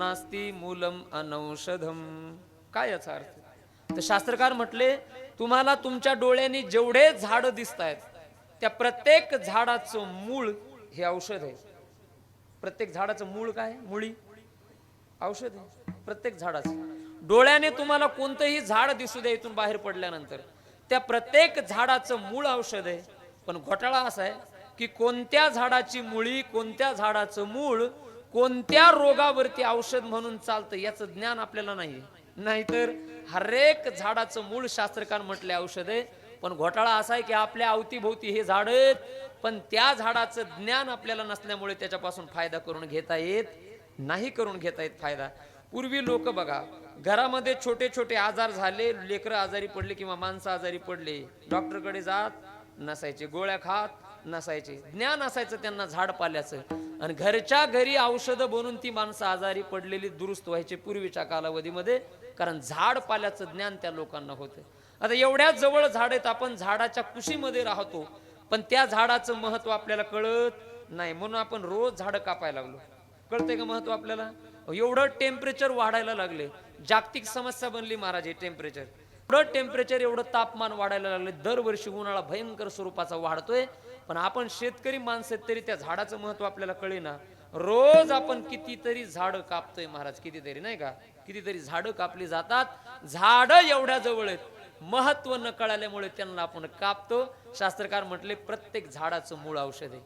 नास्ति मूलम अनौषधम. काय याचा अर्थ? तर शास्त्रकार म्हटले, तुम्हाला तुमच्या डोळ्यांनी जेवढे झाड दिसत आहेत त्या प्रत्येक झाडाचं मूळ हे औषध आहे. प्रत्येक झाडाचं मूळ काय? मुळी औषध आहे प्रत्येक झाडाचं. डोळ्याने तुम्हाला कोणतंही झाड दिसू द्या इथून बाहेर पडल्यानंतर, त्या प्रत्येक झाडाचं मूळ औषध आहे. पण घोटाळा असा आहे की कोणत्या झाडाची मुळी, कोणत्या झाडाचं मूळ कोणत्या रोगावरती औषध म्हणून चालतं याचं ज्ञान आपल्याला नाही. नाहीतर हरेक झाडाचं मूळ शास्त्रकार म्हटले औषध आहे. पण घोटाळा असा आहे की आपल्या अवतीभोवती हे झाड आहेत, पण त्या झाडाचं ज्ञान आपल्याला नसल्यामुळे त्याच्यापासून फायदा करून घेता येत नाही, करून घेता येत फायदा. पूर्वी लोक बघा, घरामध्ये छोटे छोटे आजार झाले, लेकरं आजारी पडले किंवा माणसं आजारी पडले, डॉक्टरकडे जात नसायचे, गोळ्या खात नसायचे, ज्ञान असायचं त्यांना झाड पाल्याचं, आणि घरच्या घरी औषधं बनवून ती माणसं आजारी पडलेली दुरुस्त व्हायचे पूर्वीच्या कालावधीमध्ये, कारण झाड पाल्याचं ज्ञान त्या लोकांना होतं. आता एवढ्या जवळ झाड आहेत, आपण झाडाच्या कुशीमध्ये राहतो, पण त्या झाडाचं महत्व आपल्याला कळत नाही, म्हणून आपण रोज झाडं कापायला लागलो. कळतंय का महत्व आपल्याला? एवढं टेम्परेचर वाढायला लागले, जागतिक समस्या बनली महाराज हे टेम्परेचर. एवढं टेम्परेचर, एवढं तापमान वाढायला लागले, दरवर्षी उन्हाळा भयंकर स्वरूपाचा वाढतोय. पण आपण शेतकरी माणसं तरी त्या झाडाचं महत्व आपल्याला कळेना. रोज आपण कितीतरी झाडं कापतोय महाराज, कितीतरी, नाही का, कितीतरी झाडं कापली जातात. झाडं एवढ्या जवळ आहेत, महत्व न कळाल्यामुळे त्यांना आपण कापतो. शास्त्रकार म्हटले प्रत्येक झाडाचं मूळ औषध आहे.